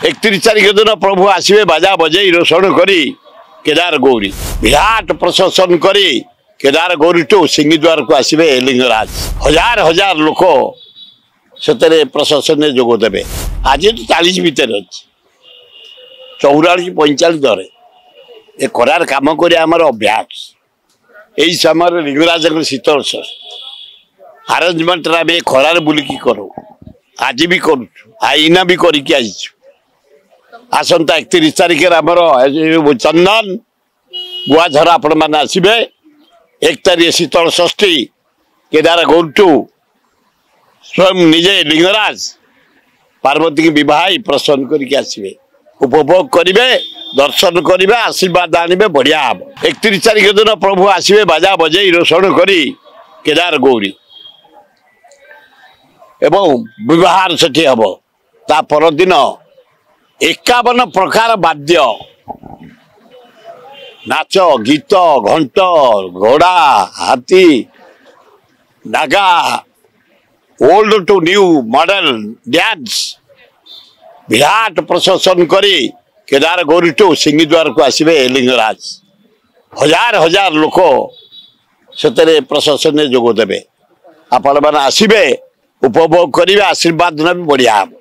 31 तारीख दिन प्रभु आसवे बाजा बजे रोषण करी केदार गौरी विराट प्रशासन करी केदार गौरी टू सिंहद्वार को आसवे लिंगराज हजार हजार लोक से प्रशासन जोग देवे। आज तो 40 भितर अच्छे 44 45 दरे ए करार कम कर अभ्यास यही समय लिंगराज शीतल आरेंजमेंट खरार बुलिकी करूँ आज भी करुना भी करके आसंता 31 तारीख चंदन गुआझरा आपण मैंने आसवे 1 तारीख शीतल षष्ठी केदार गौरटू स्वयं निजे लिंगराज पार्वती की बह प्रसन्न करके आसवे उपभोग करेंगे दर्शन करेंगे आशीर्वाद आने बढ़िया हम। 31 तारीख दिन प्रभु आसवे बाजा बजे रोषण करी केदार गौरी एवं विवाह से हम ता परदिन 51 प्रकार वाद्य नाच गीत घंट घोड़ा हाथी नागा old to new model dance विराट प्रशासन करी केदार गौरी टू सिंहद्वार को आसवे लिंगराज हजार हजार लोक से प्रशासन जोग देवे। आपण मैंने आसवे उपभोग करेंगे आशीर्वाद बढ़िया हम।